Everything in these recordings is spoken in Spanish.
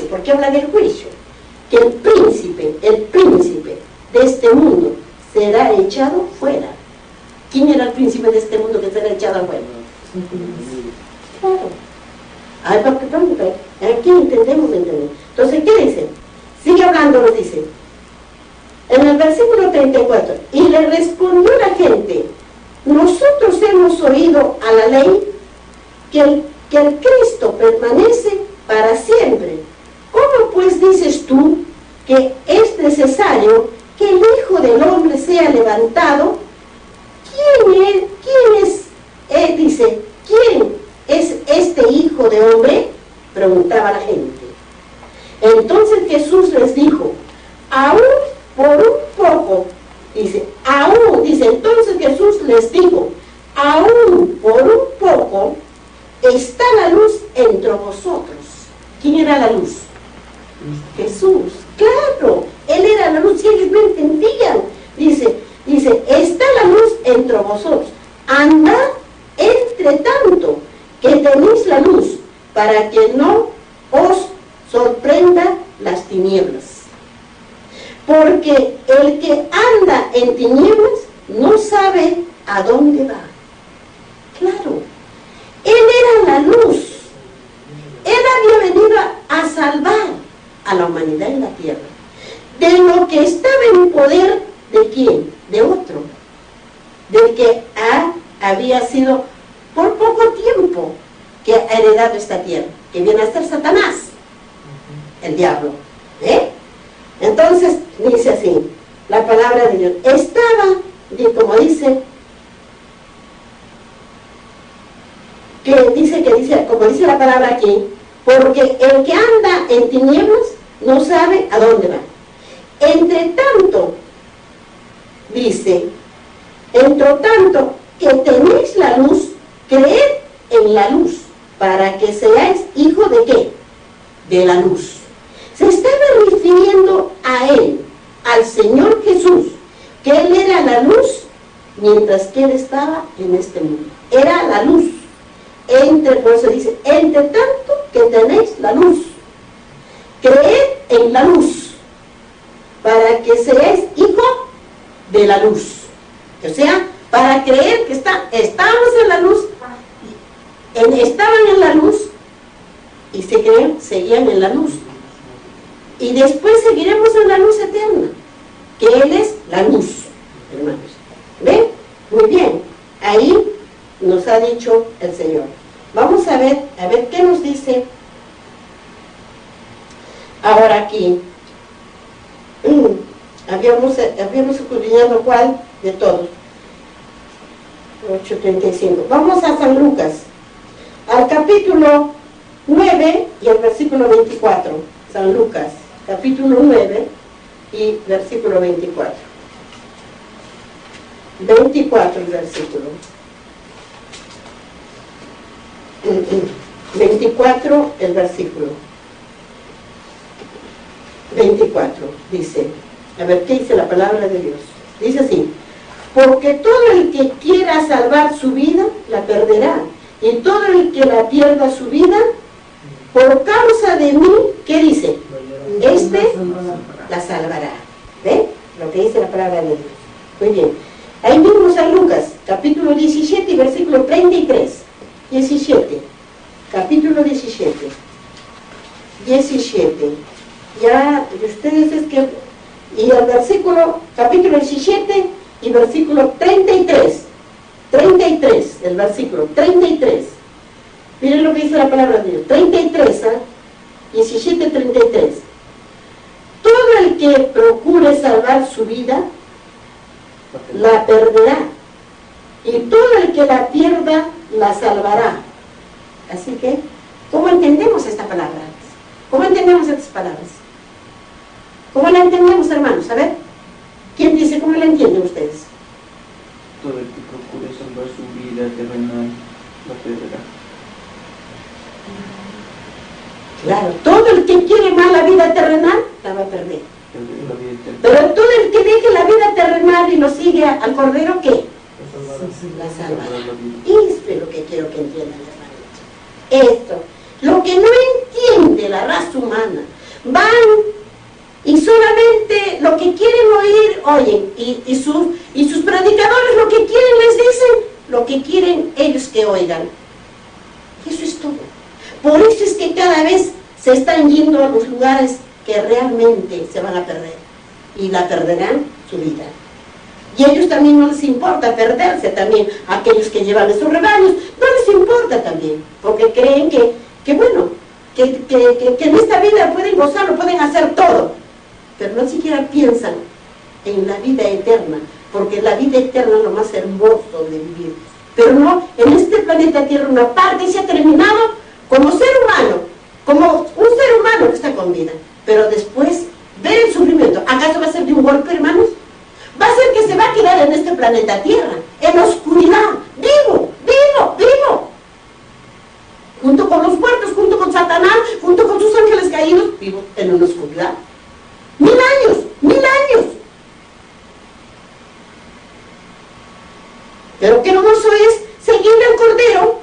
Porque habla del juicio, que el príncipe de este mundo será echado fuera. ¿Quién era el príncipe de este mundo que será echado afuera? Claro. Aquí entendemos. Entonces, ¿qué dice? Sigue hablando, nos dice. En el versículo 34, y le respondió la gente: nosotros hemos oído a la ley que el Cristo permanece para siempre. ¿Cómo pues dices tú que es necesario que el Hijo del Hombre sea levantado? ¿Quién es este Hijo de Hombre? Preguntaba la gente. Entonces Jesús les dijo: aún por un poco, entonces Jesús les dijo: aún por un poco está la luz entre vosotros. ¿Quién era la luz? Jesús, claro, Él era la luz y ellos no entendían. Dice, está la luz entre vosotros, andad entre tanto que tenéis la luz, para que no os sorprenda las tinieblas. Porque el que anda en tinieblas no sabe a dónde va. Claro, Él era la luz. Él había venido a salvar a la humanidad en la tierra de lo que estaba en poder de quién, de otro, del que había sido por poco tiempo que ha heredado esta tierra, que viene a ser Satanás, el diablo. Entonces dice así la palabra de Dios, estaba, como dice, como dice la palabra aquí, porque el que anda en tinieblas no sabe a dónde va. Entre tanto, dice, entre tanto que tenéis la luz, creed en la luz, para que seáis hijo de ¿qué? De la luz. Se estaba refiriendo a Él, al Señor Jesús, que Él era la luz mientras que Él estaba en este mundo. Era la luz. Por eso dice, entre tanto que tenéis la luz, creed en la luz, para que seáis hijo de la luz. O sea, para creer que estábamos en la luz, estaban en la luz y seguían en la luz. Y después seguiremos en la luz eterna, que Él es la luz, hermanos. ¿Ven? Muy bien. Ahí nos ha dicho el Señor. Vamos a ver qué nos dice ahora aquí. Habíamos escudriñado cuál de todos. 8:35. Vamos a San Lucas, al capítulo 9 y el versículo 24. San Lucas, capítulo 9 y versículo 24. 24 el versículo. 24 el versículo. 24 dice, a ver qué dice la palabra de Dios. Dice así: porque todo el que quiera salvar su vida la perderá, y todo el que la pierda su vida por causa de mí, ¿qué dice? La salvará. ¿Ven? Lo que dice la palabra de Dios. Muy bien. Ahí mismo San Lucas, capítulo 17 y versículo 33. 17. Capítulo 17. 17. Ya, ustedes es que... Y el versículo, capítulo 17 y versículo 33. 33. 33, el versículo 33. Miren lo que dice la palabra de Dios. 33, 17, 33. Todo el que procure salvar su vida, la perderá. Y todo el que la pierda, la salvará. Así que, ¿cómo entendemos esta palabra? ¿Cómo entendemos estas palabras? ¿Cómo la entendemos, hermanos? A ver, ¿quién dice cómo la entienden ustedes? Todo el que procure salvar su vida terrenal, la perderá. Claro, todo el que quiere más la vida terrenal, la va a perder. La vida eterna. Pero todo el que deje la vida terrenal y lo sigue al Cordero, ¿qué? La salvará. Esto es lo que quiero que entiendan, hermanos. Esto, lo que no entiende la raza humana, van y solamente lo que quieren oír, oyen, y sus predicadores lo que quieren les dicen, lo que quieren ellos que oigan. Eso es todo. Por eso es que cada vez se están yendo a los lugares que realmente se van a perder, y la perderán su vida. Y a ellos también no les importa perderse también, aquellos que llevan esos rebaños, no les importa también, porque creen que bueno, que en esta vida pueden gozarlo, pueden hacer todo, pero no siquiera piensan en la vida eterna, porque la vida eterna es lo más hermoso de vivir. Pero no, en este planeta Tierra una parte se ha terminado como ser humano, como un ser humano que está con vida, pero después ver el sufrimiento. ¿Acaso va a ser de un golpe, hermanos? Va a ser que se va a quedar en este planeta Tierra, en la oscuridad, vivo, junto con los muertos, junto con Satanás, junto con sus ángeles caídos, vivo en una oscuridad. 1000 años, 1000 años. Pero qué hermoso es seguirle al Cordero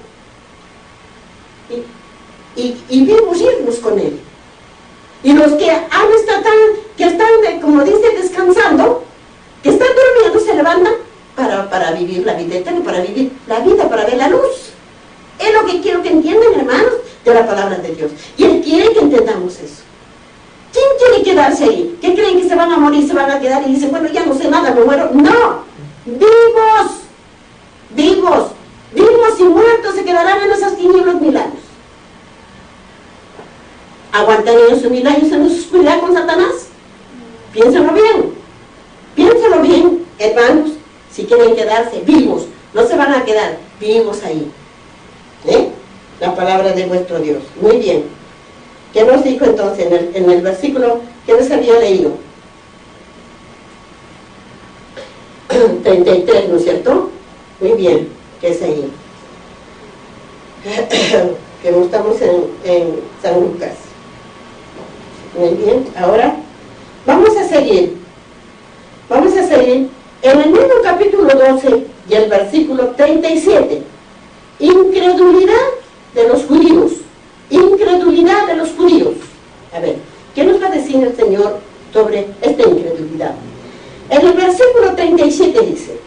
y vivos irnos con Él. Y los que han estado que están, como dice, descansando, que están durmiendo, se levantan para vivir la vida eterna, para vivir la vida, para ver la luz. Es lo que quiero que entiendan, hermanos, de la palabra de Dios. Y Él quiere que entendamos eso. ¿Quién quiere quedarse ahí? ¿Qué creen que se van a morir, se van a quedar y dicen, bueno, ya no sé nada, me muero? No, vivos y muertos se quedarán en esas tinieblas 1000 años. ¿Aguantarían esos 1000 años en esa oscuridad con Satanás? Piénsenlo bien, hermanos, si quieren quedarse vivos, no se van a quedar vivos ahí. La palabra de vuestro Dios. Muy bien. ¿Qué nos dijo entonces en el versículo que les había leído? 33, ¿no es cierto? Muy bien, ¿qué es ahí? Que no estamos en San Lucas. Muy bien, ahora vamos a seguir en el mismo capítulo 12 y el versículo 37. Incredulidad de los judíos. A ver, ¿qué nos va a decir el Señor sobre esta incredulidad? En el versículo 37 dice: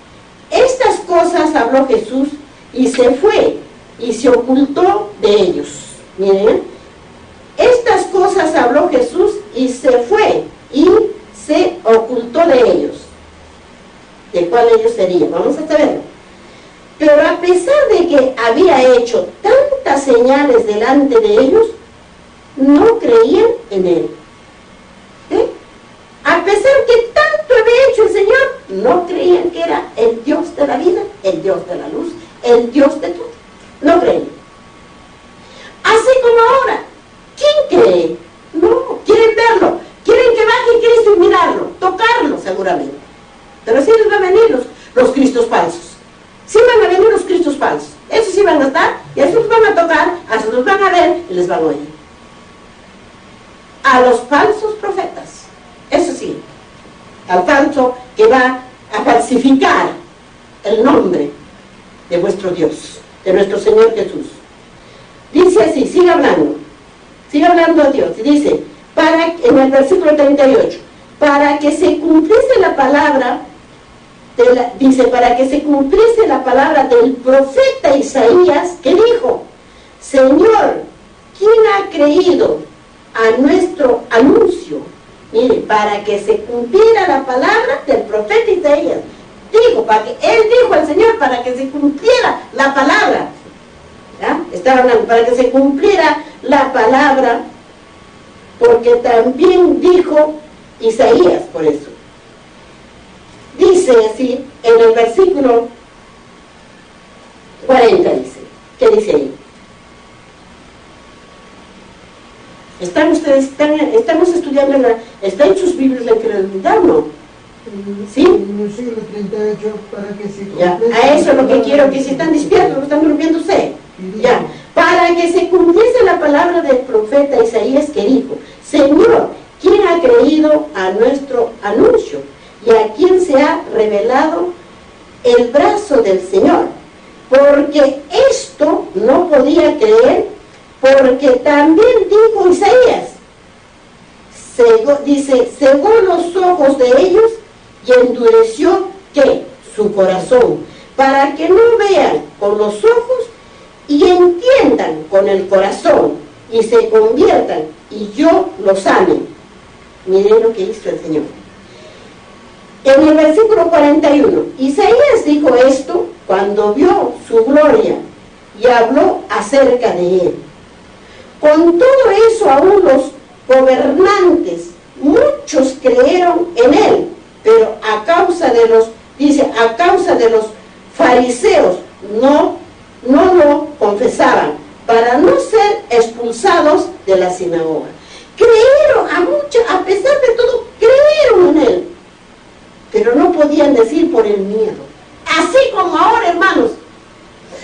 estas cosas habló Jesús y se fue y se ocultó de ellos. Miren, estas cosas habló Jesús y se fue y se ocultó de ellos. ¿De cuál ellos serían? Vamos a saberlo. Pero a pesar de que había hecho tantas señales delante de ellos, no creían en Él. A pesar que tanto había hecho el Señor, no creían que era el Dios de la vida, el Dios de la luz, el Dios de todo. No creían. Así como ahora, ¿quién cree? No, quieren verlo, quieren que baje Cristo y mirarlo, tocarlo seguramente. Pero sí les van a venir los cristos falsos. Sí van a venir los cristos falsos. Esos sí van a estar, y a esos van a tocar, a esos los van a ver y les van a oír. A los falsos profetas, eso sí, al falso que va a falsificar el nombre de vuestro Dios, de nuestro Señor Jesús. Dice así, sigue hablando Dios, y dice, en el versículo 38, para que se cumpliese la palabra, para que se cumpliese la palabra del profeta Isaías, que dijo: Señor, ¿quién ha creído a nuestro anuncio? Mire, para que se cumpliera la palabra del profeta Isaías. Él dijo al Señor, para que se cumpliera Está hablando para que se cumpliera la palabra, porque también dijo Isaías, por eso. Dice así, en el versículo 40 dice, ¿qué dice ahí? Estamos estudiando, ¿está en sus Biblias la incredulidad, no? ¿Sí? En el siglo 38, para que se Ya, a eso es lo que quiero, que si están despiertos, no están durmiéndose. Ya, para que se cumpliese la palabra del profeta Isaías que dijo, Señor, ¿quién ha creído a nuestro anuncio? Y a quién se ha revelado el brazo del Señor. Porque esto no podía creer, porque también dijo Isaías, dice, cegó los ojos de ellos y endureció, ¿qué? Su corazón, para que no vean con los ojos y entiendan con el corazón y se conviertan y yo los ame. Miren lo que hizo el Señor. En el versículo 41, Isaías dijo esto cuando vio su gloria y habló acerca de él. Con todo eso aún los gobernantes, muchos creyeron en él, pero a causa de los, dice, a causa de los fariseos no lo confesaban, para no ser expulsados de la sinagoga. Creyeron a muchos, a pesar de todo, creyeron en él, pero no podían decir por el miedo. Así como ahora, hermanos,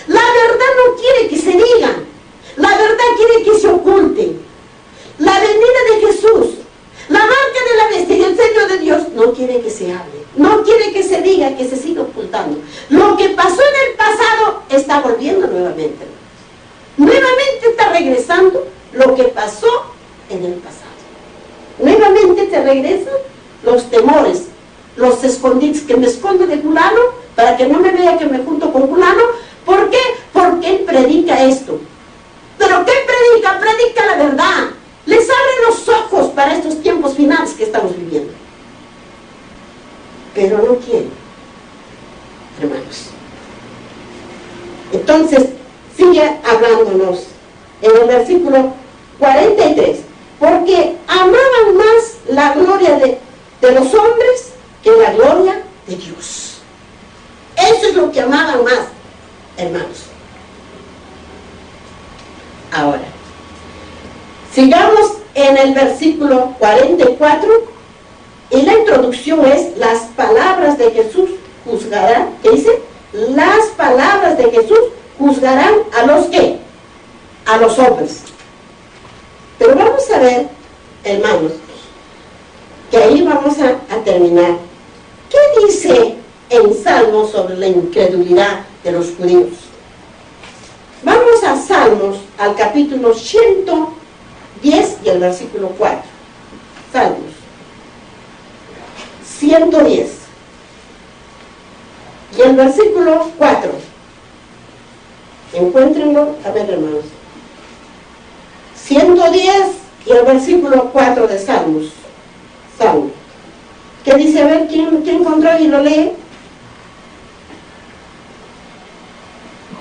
la verdad no quiere que se diga, la verdad quiere que se oculte. La venida de Jesús, la marca de la bestia y el sello de Dios no quiere que se hable, no quiere que se diga, que se siga ocultando. Lo que pasó en el pasado está volviendo nuevamente. Nuevamente está regresando lo que pasó en el pasado. Nuevamente te regresan los temores, los escondites, que me escondo de fulano para que no me vea que me junto con fulano. ¿Por qué? Porque él predica esto. ¿Pero qué predica? Predica la verdad. Les abre los ojos para estos tiempos finales que estamos viviendo. Pero no quieren, hermanos. Entonces, sigue hablándonos en el versículo 43. Porque amaban más la gloria de los hombres que la gloria de Dios. Eso es lo que amaban más, hermanos. Ahora, sigamos en el versículo 44, y la introducción es, las palabras de Jesús juzgarán, ¿qué dice? Las palabras de Jesús juzgarán a los ¿qué? A los hombres. Pero vamos a ver, hermanos, que ahí vamos a terminar. ¿Qué dice en Salmos sobre la incredulidad de los judíos? Vamos a Salmos, al capítulo 110 y el versículo 4. Salmos 110 y el versículo 4. Encuéntrenlo, a ver, hermanos. 110 y el versículo 4 de Salmos. Salmo. ¿Qué dice? A ver, ¿quién encontró y lo lee?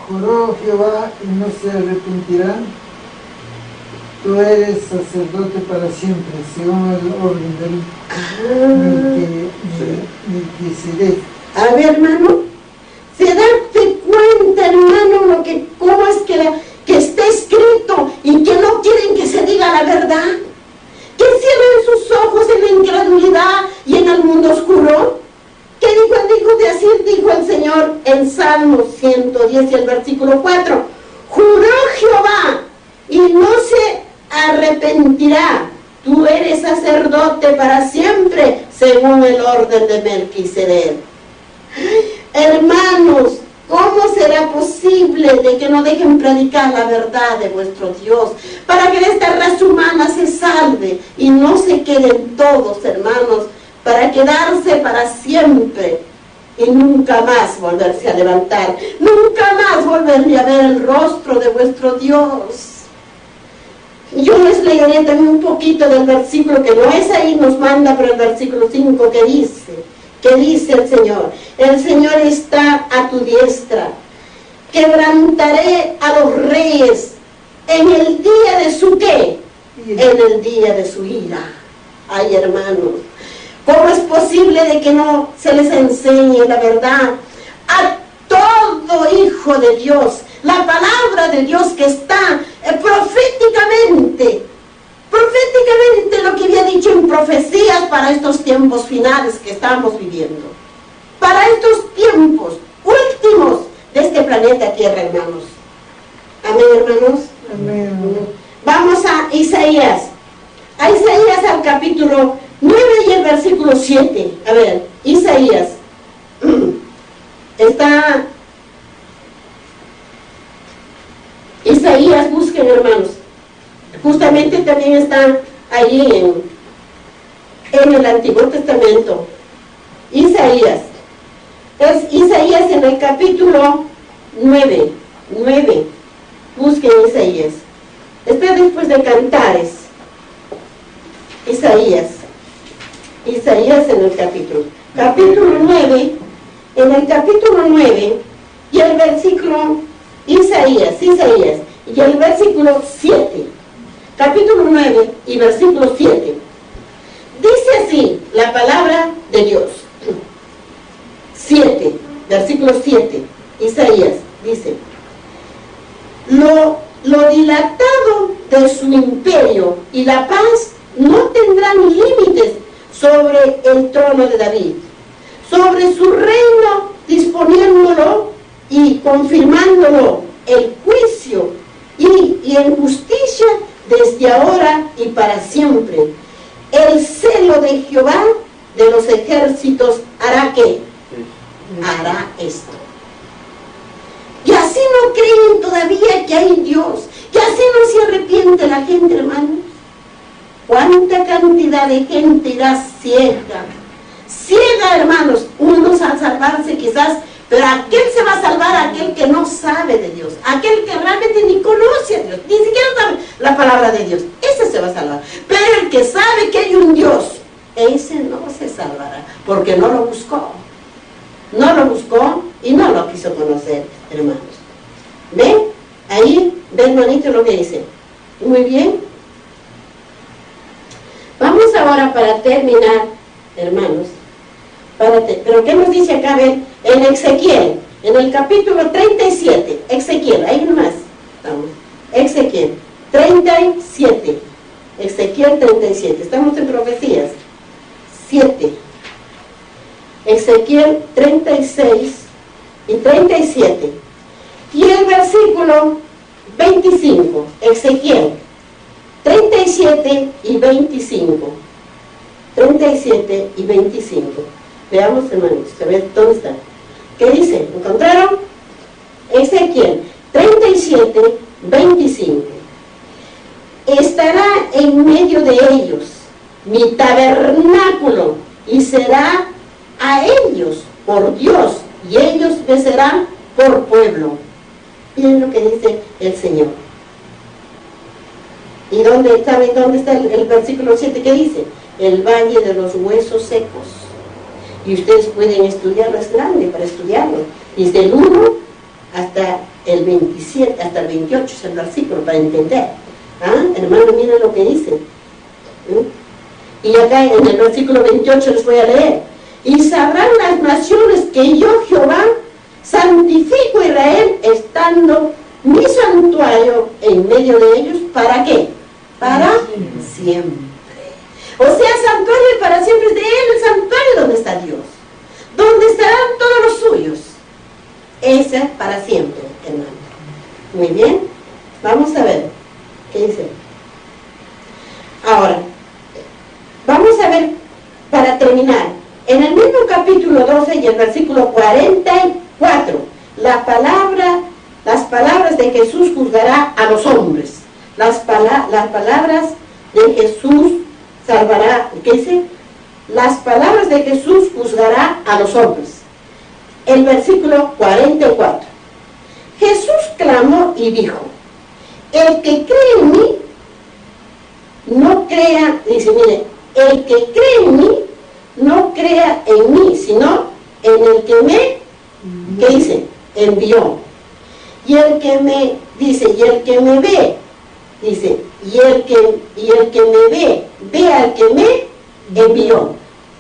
Juró Jehová y no se arrepentirá. Tú eres sacerdote para siempre, según el orden del Melquisedec. A ver, hermano, ¿se da cuenta, hermano, cómo es que está escrito y que no quieren que se diga la verdad? Que cierren sus ojos en la incredulidad y en el mundo oscuro. ¿Qué dijo el Señor en Salmo 110 y el versículo 4? Juró Jehová y no se arrepentirá. Tú eres sacerdote para siempre, según el orden de Melquisedec. Hermanos, ¿cómo será posible de que no dejen predicar la verdad de vuestro Dios para que esta raza humana se salve y no se queden todos, hermanos, para quedarse para siempre y nunca más volverse a levantar, nunca más volverle a ver el rostro de vuestro Dios? Yo les leeré también un poquito del versículo que no es ahí, nos manda, pero el versículo 5 que dice el Señor está a tu diestra quebrantaré a los reyes en el día de su ¿qué? En el día de su ira. Ay, hermanos, ¿cómo es posible de que no se les enseñe la verdad a todo hijo de Dios? La palabra de Dios que está proféticamente lo que había dicho en profecías para estos tiempos finales que estamos viviendo. Para estos tiempos últimos de este planeta Tierra, hermanos. Amén, hermanos. Amén. Vamos a Isaías. A Isaías al capítulo 9 y el versículo 7. A ver, Isaías. Está... Isaías, busquen, hermanos. Justamente también está allí en el Antiguo Testamento. Isaías. Es Isaías en el capítulo 9. Busquen Isaías. Está después de Cantares. Isaías en el capítulo 9, en el capítulo 9 y el versículo Isaías, y el versículo 7, capítulo 9 y versículo 7, dice así la palabra de Dios. 7, versículo 7, Isaías dice: lo dilatado de su imperio y la paz no tendrán límites sobre el trono de David, sobre su reino disponiéndolo y confirmándolo el juicio y en justicia desde ahora y para siempre. El celo de Jehová de los ejércitos hará ¿qué? Hará esto. Y así no creen todavía que hay Dios, que así no se arrepiente la gente, hermanos. ¿Cuánta cantidad de gente irá ciega? Ciega, hermanos, unos a salvarse quizás, pero aquel se va a salvar, aquel que no sabe de Dios, aquel que realmente ni conoce a Dios, ni siquiera sabe la palabra de Dios, ese se va a salvar. Pero el que sabe que hay un Dios, ese no se salvará, porque no lo buscó. No lo buscó y no lo quiso conocer, hermanos. ¿Ven? Ahí, ven, hermanito, lo que dice. Muy bien. Vamos ahora para terminar, hermanos. Pero ¿qué nos dice acá? Ven, en Ezequiel, en el capítulo 37, Ezequiel, ahí nomás. Vamos. Ezequiel 37. Ezequiel 37. Estamos en profecías. 7. Ezequiel 36 y 37. Y el versículo 25. Ezequiel 37 y 25. 37 y 25. Veamos, hermanos, a ver dónde está. ¿Qué dice? ¿Encontraron? Ezequiel 37, 25. Estará en medio de ellos mi tabernáculo y será a ellos por Dios y ellos me serán por pueblo. Miren lo que dice el Señor. ¿Y saben dónde está el versículo 7? ¿Qué dice? El valle de los huesos secos. Y ustedes pueden estudiarlo, es grande para estudiarlo. Desde el 1 hasta el 27, hasta el 28 es el versículo para entender. ¿Ah? Hermano, miren lo que dice. Y acá en el versículo 28 les voy a leer. Y sabrán las naciones que yo, Jehová, santifico a Israel, estando mi santuario en medio de ellos. ¿Para qué? Para siempre. O sea, santuario para siempre es de Él, el santuario donde está Dios, donde estarán todos los suyos. Ese es para siempre, hermano. Muy bien, vamos a ver qué dice. Ahora, vamos a ver, para terminar, en el mismo capítulo 12 y el versículo 44, las palabras de Jesús juzgará a los hombres. Las palabras de Jesús salvará, ¿qué dice? Las palabras de Jesús juzgará a los hombres. El versículo 44. Jesús clamó y dijo: el que cree en mí, no crea, dice, mire, el que cree en mí, no crea en mí, sino en el que me, ¿qué dice? Envió. y el que me, dice, y el que me ve, dice, y el que me ve al que me envió.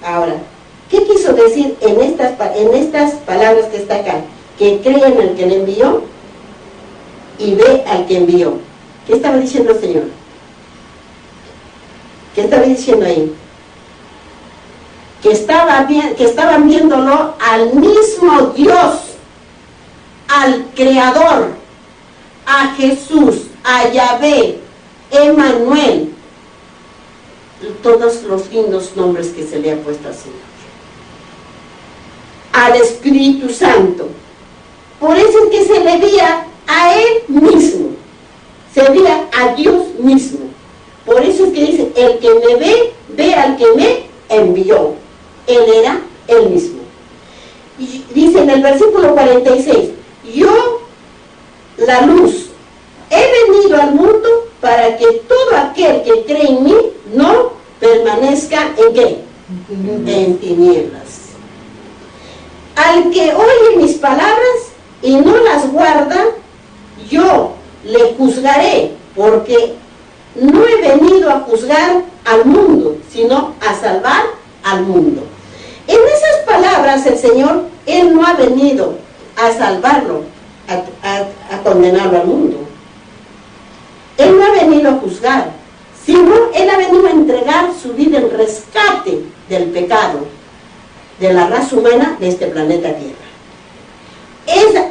Ahora, ¿qué quiso decir en estas palabras que está acá? Que cree en el que le envió y ve al que envió. ¿Qué estaba diciendo el Señor? ¿Qué estaba diciendo ahí? Que estaban viéndolo al mismo Dios, al Creador, a Jesús, a Yahvé, Emmanuel, todos los lindos nombres que se le ha puesto al Señor, al Espíritu Santo. Por eso es que se le veía a Él mismo, se veía a Dios mismo. Por eso es que dice, el que me ve, ve al que me envió. Él era Él mismo. Y dice en el versículo 46, yo, la luz, he venido al mundo para que todo aquel que cree en mí no permanezca ¿en qué? En tinieblas. Al que oye mis palabras y no las guarda, yo le juzgaré, porque no he venido a juzgar al mundo, sino a salvar al mundo. En esas palabras el Señor, Él no ha venido a salvarlo, a condenarlo al mundo. Él no ha venido a juzgar, sino Él ha venido a entregar su vida en rescate del pecado de la raza humana de este planeta Tierra.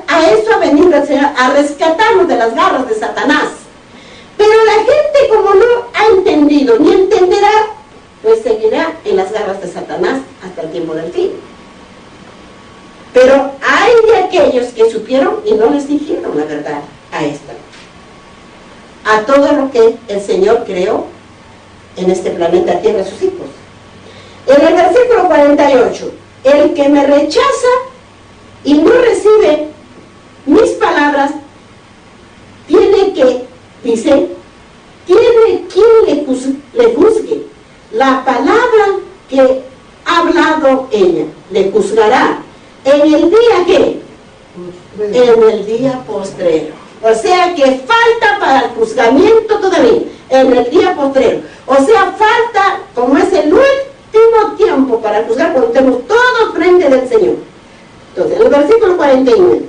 A eso ha venido el Señor, a rescatarnos de las garras de Satanás. Pero la gente, como no ha entendido ni entenderá, pues seguirá en las garras de Satanás hasta el tiempo del fin. Pero hay de aquellos que supieron y no les dijeron la verdad a esta, a todo lo que el Señor creó en este planeta Tierra, a sus hijos. En el versículo 48, el que me rechaza y no recibe mis palabras, tiene que, dice, tiene quien le juzgue. La palabra que ha hablado ella, le juzgará. ¿En el día qué? En el día postrero. O sea que falta para el juzgamiento todavía, en el día postrero. O sea, falta, como es el último tiempo para juzgar, cuando estemos todos frente del Señor. Entonces, en el versículo 49,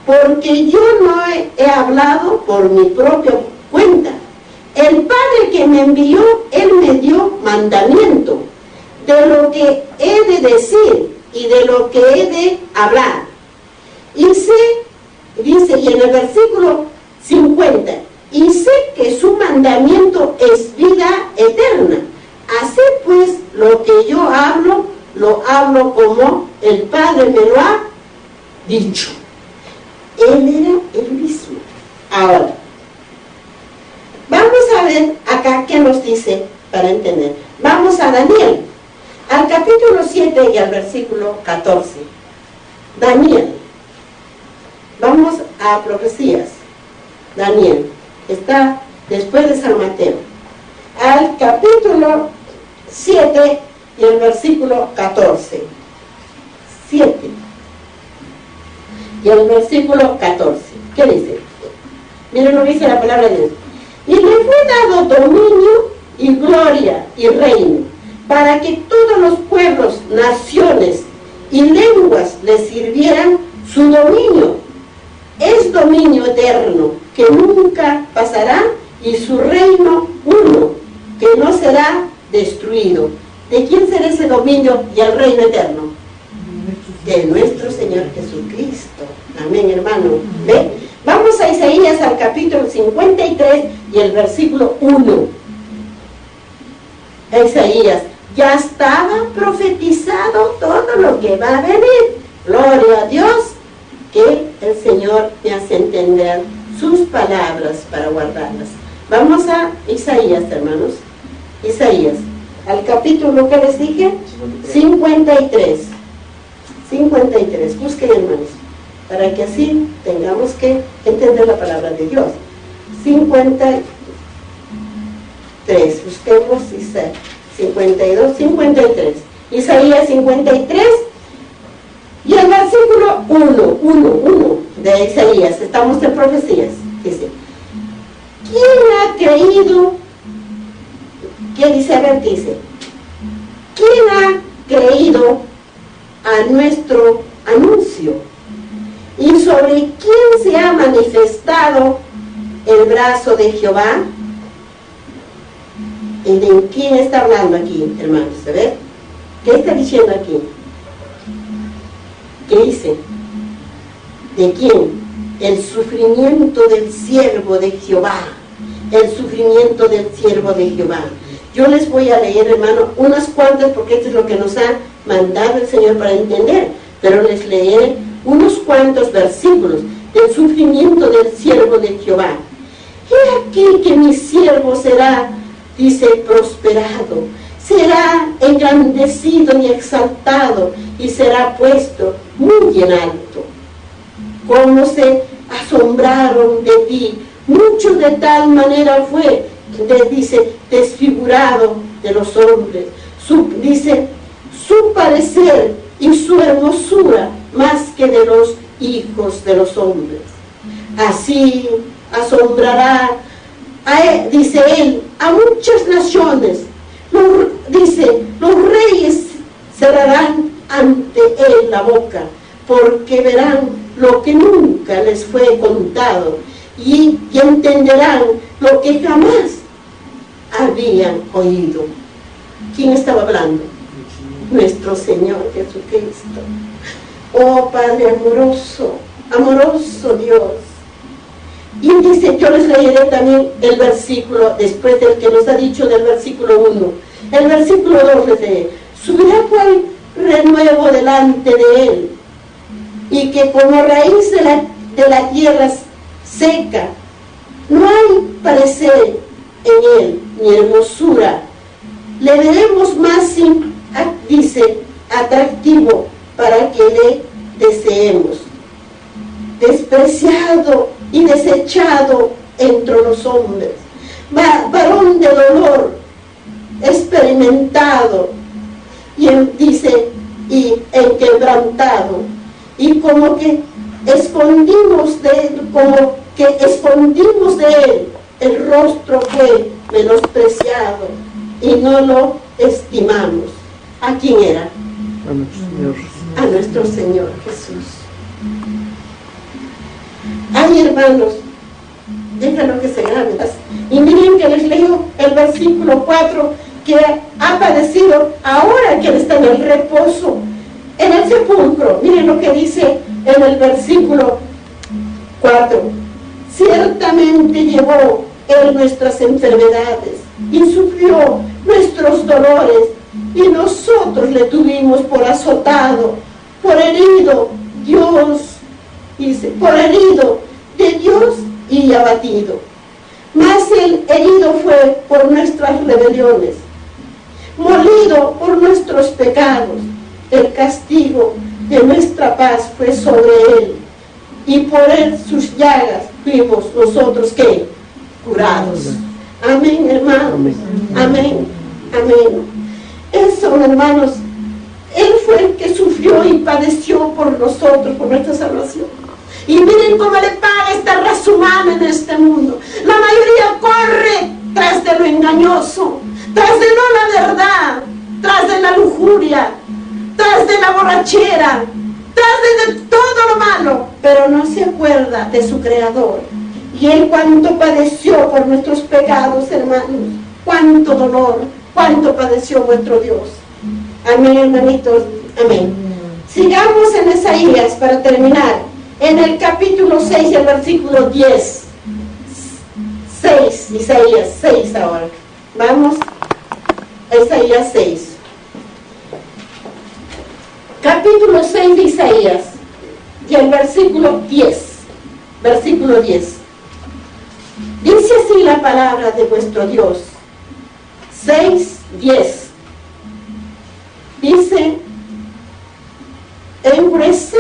porque yo no he hablado por mi propia cuenta. El Padre que me envió, Él me dio mandamiento de lo que he de decir y de lo que he de hablar. Y sé, dice, y en el versículo 50, y sé que su mandamiento es vida eterna. Así pues, lo que yo hablo, lo hablo como el Padre me lo ha dicho. Él era el mismo. Ahora, vamos a ver acá qué nos dice para entender. Vamos a Daniel, al capítulo 7 y al versículo 14. Daniel. Vamos a profecías. Daniel está después de San Mateo. Al capítulo 7 y el versículo 14. 7 y el versículo 14. ¿Qué dice? Miren lo que dice la palabra de Dios. Y le fue dado dominio y gloria y reino, para que todos los pueblos, naciones y lenguas le sirvieran. Su dominio es dominio eterno, que nunca pasará, y su reino uno, que no será destruido. ¿De quién será ese dominio y el reino eterno? De nuestro Señor Jesucristo. Amén, hermano. ¿Ve? Vamos a Isaías, al capítulo 53 y el versículo 1. Isaías, ya estaba profetizado todo lo que va a venir. Gloria a Dios, que el Señor me hace entender sus palabras para guardarlas. Vamos a Isaías, hermanos. Isaías, al capítulo que les dije, 53. 53, busquen, hermanos, para que así tengamos que entender la palabra de Dios. 53, busquemos Isaías 52, 53. Isaías 53 y el versículo 1. de Isaías, estamos en profecías, dice, ¿quién ha creído? ¿Qué dice? A ver, dice, ¿quién ha creído a nuestro anuncio? ¿Y sobre quién se ha manifestado el brazo de Jehová? ¿Y de quién está hablando aquí, hermanos? A ver, ¿qué está diciendo aquí? ¿Qué dice? ¿De quién? El sufrimiento del siervo de Jehová. El sufrimiento del siervo de Jehová. Yo les voy a leer, hermano, unas cuantas, porque esto es lo que nos ha mandado el Señor para entender, pero les leeré unos cuantos versículos del sufrimiento del siervo de Jehová. He aquí que mi siervo será, dice, prosperado, será engrandecido y exaltado, y será puesto muy en alto. Como se asombraron de ti, muchos de tal manera fue, dice, desfigurado de los hombres. Dice, su parecer y su hermosura más que de los hijos de los hombres. Así asombrará, dice él, a muchas naciones. Dice, los reyes cerrarán ante él la boca, porque verán lo que nunca les fue contado y entenderán lo que jamás habían oído. ¿Quién estaba hablando? Nuestro Señor Jesucristo. Oh Padre amoroso, amoroso Dios. Y dice, yo les leeré también el versículo, después del que nos ha dicho del versículo 1. El versículo 2 les lee, subirá cual renuevo delante de él, y que como raíz de la tierra seca, no hay parecer en él, ni hermosura. Le veremos más, dice, atractivo para que le deseemos. Despreciado y desechado entre los hombres, varón de dolor, experimentado, y dice, y enquebrantado, y como que escondimos de él, el rostro fue menospreciado y no lo estimamos. ¿A quién era? A nuestro Señor Jesús. Ay, hermanos, déjenlo que se grabe. Y miren que les leo el versículo 4, que ha padecido ahora que él está en el reposo, en el sepulcro. Miren lo que dice en el versículo 4. Ciertamente llevó él nuestras enfermedades y sufrió nuestros dolores, y nosotros le tuvimos por azotado, por herido, Dios, dice, por herido de Dios y abatido. Mas el herido fue por nuestras rebeliones, molido por nuestros pecados. El castigo de nuestra paz fue sobre él, y por él sus llagas fuimos nosotros, ¿qué? Curados. Amén, hermanos. Amén. Amén. Eso, hermanos, él fue el que sufrió y padeció por nosotros, por nuestra salvación. Y miren cómo le paga esta raza humana en este mundo. La mayoría corre tras de lo engañoso, tras de no la verdad, tras de la lujuria, tras de la borrachera, tras de todo lo malo, pero no se acuerda de su Creador. Y él cuánto padeció por nuestros pecados, hermanos, cuánto dolor, cuánto padeció vuestro Dios. Amén, hermanitos, amén. Sigamos en Isaías para terminar. En el capítulo 6, el versículo 10. 6, Isaías 6 ahora. Vamos, Isaías 6. Capítulo 6 de Isaías, y el versículo 10. Versículo 10. Dice así la palabra de vuestro Dios. 6, 10. Dice, endureza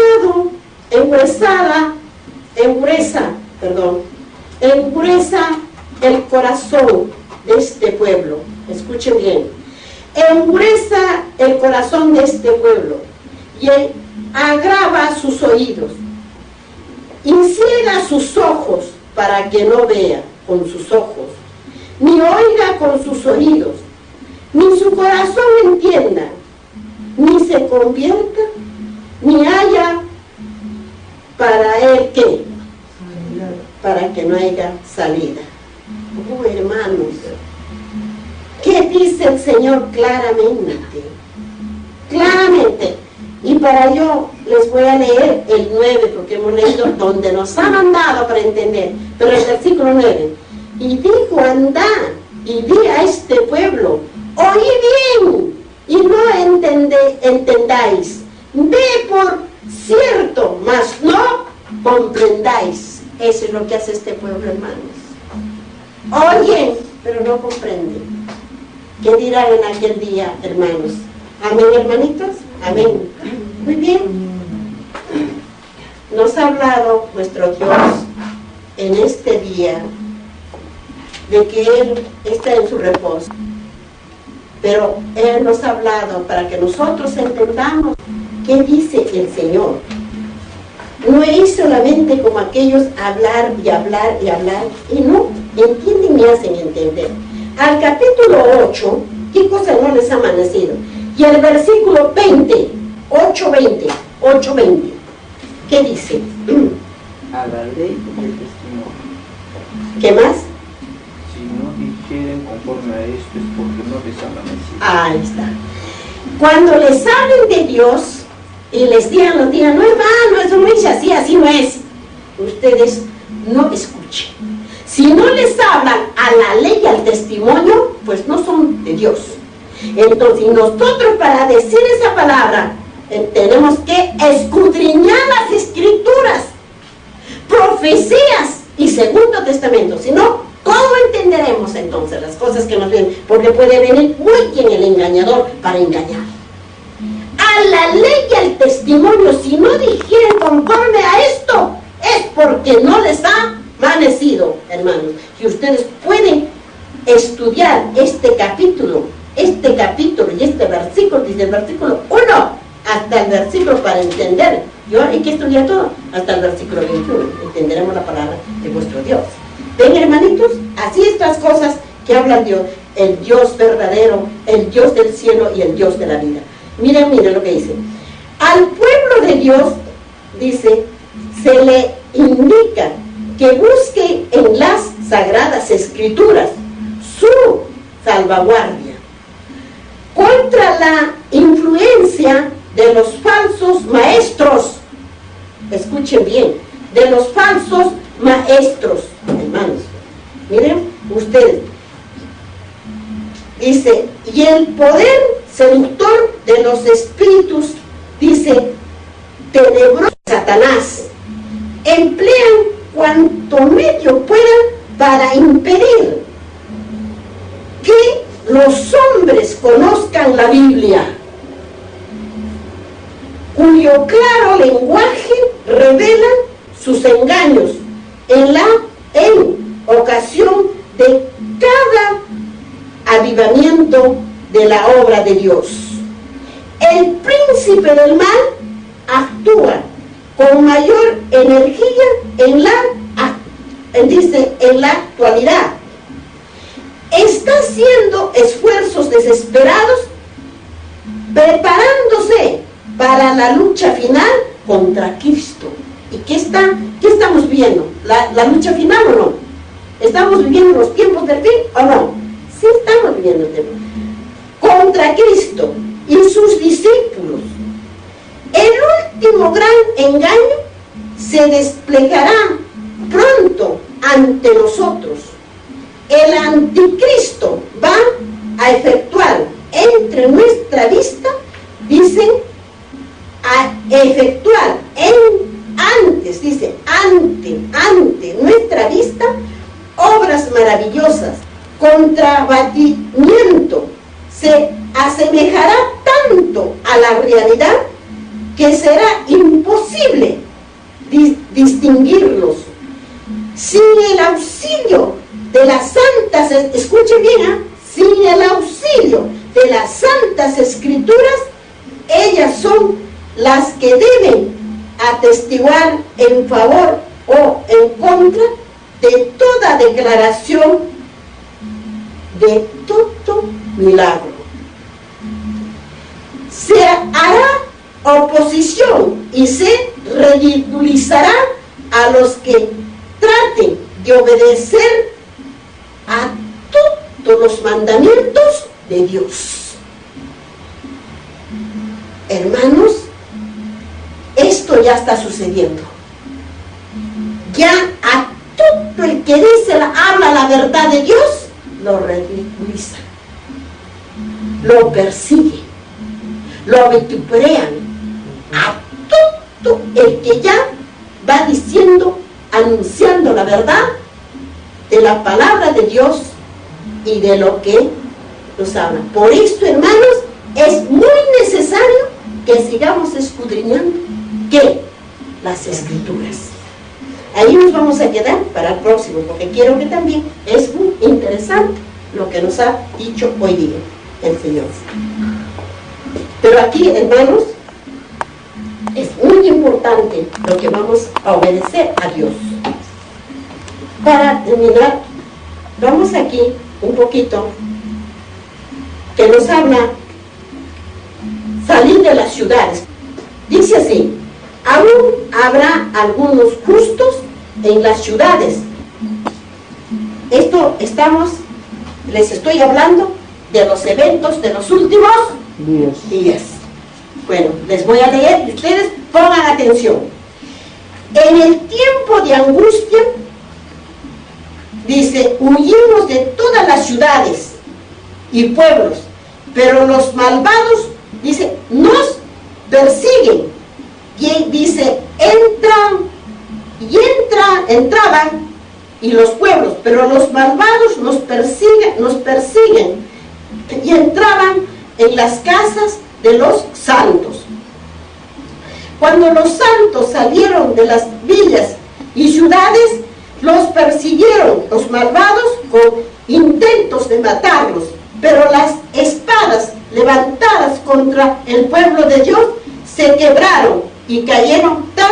el corazón de este pueblo. Escuchen bien. Endureza el corazón de este pueblo y agrava sus oídos. y ciega sus ojos para que no vea con sus ojos, ni oiga con sus oídos, ni su corazón entienda, ni se convierta, ni haya para él ¿qué? Para que no haya salida. Oh, hermanos, ¿qué dice el Señor claramente? Claramente. Y para ello les voy a leer el 9, porque hemos leído donde nos ha mandado para entender. Pero el versículo 9. Y dijo, andad y di a este pueblo, oí bien y no entendáis. Ve por cierto, mas no comprendáis. Eso es lo que hace este pueblo, hermanos. Oyen, pero no comprenden. ¿Qué dirán en aquel día, hermanos? Amén, hermanitos. Amén. Muy bien. Nos ha hablado nuestro Dios en este día de que Él está en su reposo. Pero Él nos ha hablado para que nosotros entendamos qué dice el Señor. No es solamente como aquellos hablar y hablar y hablar, y no entienden ni hacen entender. Al capítulo 8, ¿qué cosa no les ha amanecido? Y el versículo 20, 8:20, ¿qué dice? A la ley y el testimonio. ¿Qué más? Si no dijeren conforme a esto es porque no les ha amanecido. Ahí está. Cuando les hablen de Dios y les digan, no, hermano, eso no es así, así no es. Ustedes no escuchen. Si no les hablan a la ley y al testimonio, pues no son de Dios. Entonces, nosotros para decir esa palabra, tenemos que escudriñar las escrituras, profecías y Segundo Testamento. Si no, ¿cómo entenderemos entonces las cosas que nos vienen? Porque puede venir muy bien el engañador para engañar. A la ley y al testimonio, si no digieren conforme a esto, es porque no les ha amanecido, hermanos. Y ustedes pueden estudiar este capítulo y este versículo, desde el versículo 1 hasta el versículo para entender. Yo hay que estudiar todo, hasta el versículo 21. Entenderemos la palabra de vuestro Dios. ¿Ven, hermanitos? Así estas cosas que habla Dios, el Dios verdadero, el Dios del cielo y el Dios de la vida. Miren lo que dice. Al pueblo de Dios, dice, se le indica que busque en las sagradas escrituras su salvaguardia contra la influencia de los falsos maestros. Escuchen bien, de los falsos maestros, hermanos. Miren ustedes, dice, y el poder seductor de los espíritus, dice, tenebroso Satanás, emplean cuanto medio puedan para impedir que los hombres conozcan la Biblia, cuyo claro lenguaje revela sus engaños en ocasión de cada avivamiento de la obra de Dios. El príncipe del mal actúa con mayor energía en la actualidad. Está haciendo esfuerzos desesperados, preparándose para la lucha final contra Cristo. ¿Y qué estamos viendo? ¿La lucha final o no? ¿Estamos viviendo los tiempos del fin o no? Sí estamos viviendo el tiempo. Contra Cristo y sus discípulos. El último gran engaño se desplegará pronto ante nosotros. El anticristo va a efectuar entre nuestra vista, dicen, a efectuar ante nuestra vista, obras maravillosas, contrabatimiento, se asemejará tanto a la realidad que será imposible distinguirlos. Sin el auxilio de las santas, escuchen bien, sin el auxilio de las santas escrituras, ellas son las que deben atestiguar en favor o en contra de toda declaración de todo milagro. Se hará oposición y se ridiculizará a los que traten de obedecer a todos los mandamientos de Dios. Hermanos, esto ya está sucediendo. Ya a todo el que dice, habla la verdad de Dios, lo ridiculiza, lo persigue, lo vituperan. A todo el que ya va diciendo, anunciando la verdad de la palabra de Dios y de lo que nos habla. Por esto, hermanos, es muy necesario que sigamos escudriñando ¿qué? Las Escrituras. Ahí nos vamos a quedar para el próximo, porque quiero que también es muy interesante lo que nos ha dicho hoy día el Señor. Pero aquí, hermanos, es muy importante lo que vamos a obedecer a Dios. Para terminar, vamos aquí un poquito que nos habla salir de las ciudades. Dice así: aún habrá algunos justos en las ciudades. Esto les estoy hablando de los eventos de los últimos días. Bueno, les voy a leer y ustedes pongan atención. En el tiempo de angustia, dice, huimos de todas las ciudades y pueblos, pero los malvados, dice, nos persiguen. Y dice, entraban y los pueblos, pero los malvados nos persiguen y entraban en las casas de los santos. Cuando los santos salieron de las villas y ciudades, los persiguieron los malvados con intentos de matarlos, pero las espadas levantadas contra el pueblo de Dios se quebraron y cayeron tan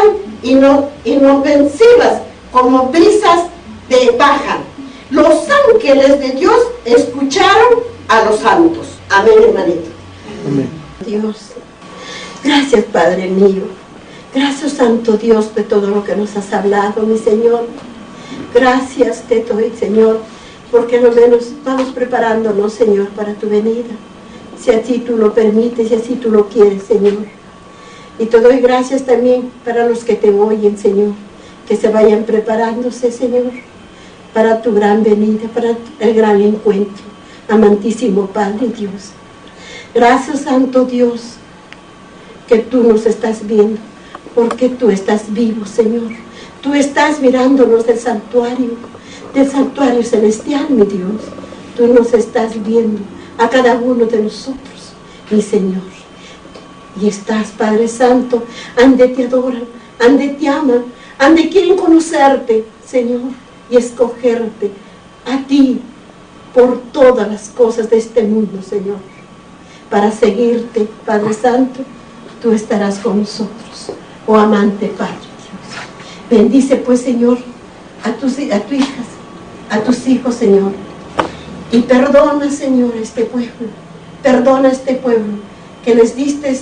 inofensivas como brisas de paja. Los ángeles de Dios escucharon a los santos. Amén, hermanito. Amén. Dios, gracias, Padre mío. Gracias, Santo Dios, de todo lo que nos has hablado, mi Señor. Gracias te doy, Señor, porque lo menos vamos preparándonos, Señor, para tu venida. Si así tú lo permites, si así tú lo quieres, Señor. Y te doy gracias también para los que te oyen, Señor, que se vayan preparándose, Señor, para tu gran venida, para el gran encuentro. Amantísimo Padre Dios. Gracias, Santo Dios, que tú nos estás viendo, porque tú estás vivo, Señor. Tú estás mirándonos del santuario celestial, mi Dios. Tú nos estás viendo a cada uno de nosotros, mi Señor. Y estás, Padre Santo, ande te adoran, ande te aman, ande quieren conocerte, Señor, y escogerte a ti por todas las cosas de este mundo, Señor. Para seguirte, Padre Santo, tú estarás con nosotros, oh amante Padre Dios. Bendice pues, Señor, a tus hijas, a tus hijos, Señor. Y perdona, Señor, a este pueblo. Perdona a este pueblo que les diste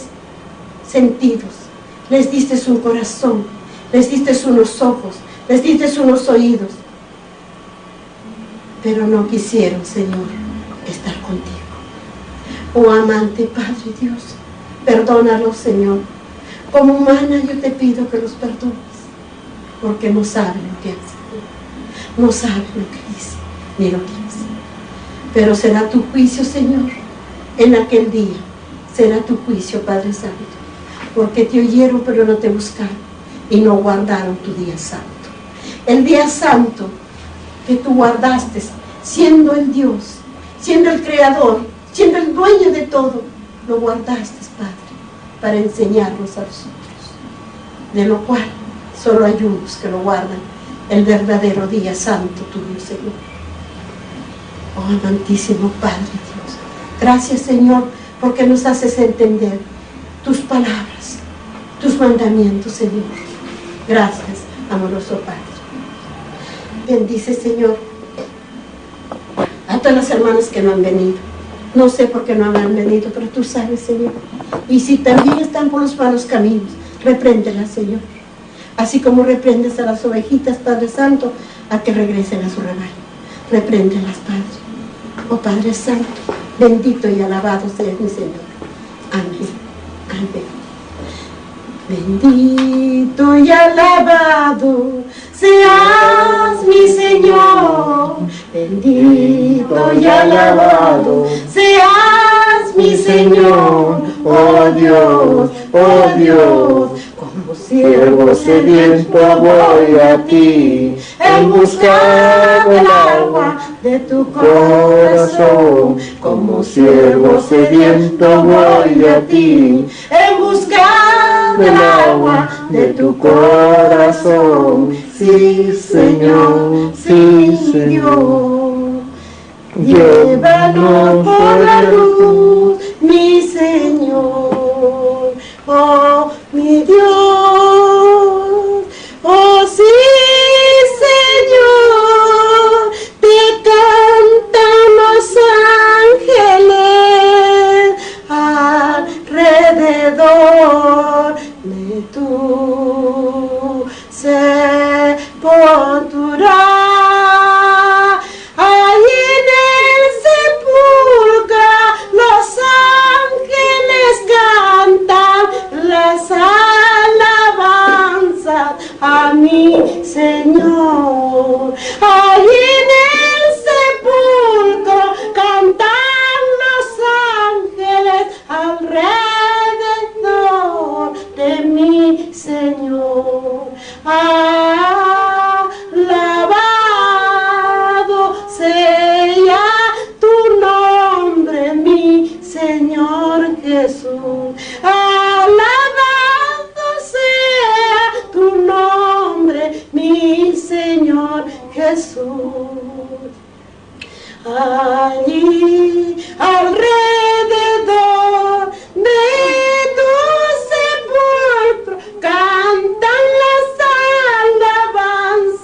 sentidos, les diste un corazón, les diste unos ojos, les diste unos oídos. Pero no quisieron, Señor, estar contigo. Oh amante Padre Dios, perdónalos, Señor. Como humana yo te pido que los perdones, porque no saben lo que hacen, no saben lo que dicen, ni lo que hacen. Pero será tu juicio, Señor, en aquel día. Será tu juicio, Padre Santo, porque te oyeron pero no te buscaron y no guardaron tu día santo. El día santo que tú guardaste, siendo el Dios, siendo el Creador, siendo el dueño de todo, lo guardaste, Padre, para enseñarnos a nosotros, de lo cual solo hay unos que lo guardan, el verdadero día santo tuyo, Señor. Oh amantísimo Padre Dios, gracias, Señor, porque nos haces entender tus palabras, tus mandamientos, Señor. Gracias, amoroso Padre. Bendice, Señor, a todas las hermanas que no han venido. No sé por qué no han venido, pero tú sabes, Señor. Y si también están por los malos caminos, repréndelas, Señor. Así como reprendes a las ovejitas, Padre Santo, a que regresen a su rebaño. Repréndelas, Padre. Oh Padre Santo, bendito y alabado seas mi Señor. Amén. Amén. Bendito y alabado seas mi Señor. Bendito y alabado seas mi Señor. Oh Dios, oh Dios. Como siervo sediento voy a ti, en busca del agua de tu corazón. Como siervo sediento voy a ti, en busca del agua de tu corazón. Sí, Señor, sí, Dios. Llévanos por la luz, mi Señor. Oh, mi Dios, oh sí, Señor, te cantan los ángeles alrededor de tu sepultura. Allí en el sepulcro los ángeles cantan las alabanzas a mi Señor. Allí en el sepulcro cantan los ángeles alrededor de mi Señor. Alabado sea tu nombre, mi Señor Jesús. Alabado sea tu nombre, mi Señor Jesús. Allí alrededor de tu sepulcro cantan las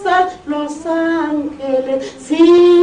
alabanzas los ángeles. Sí,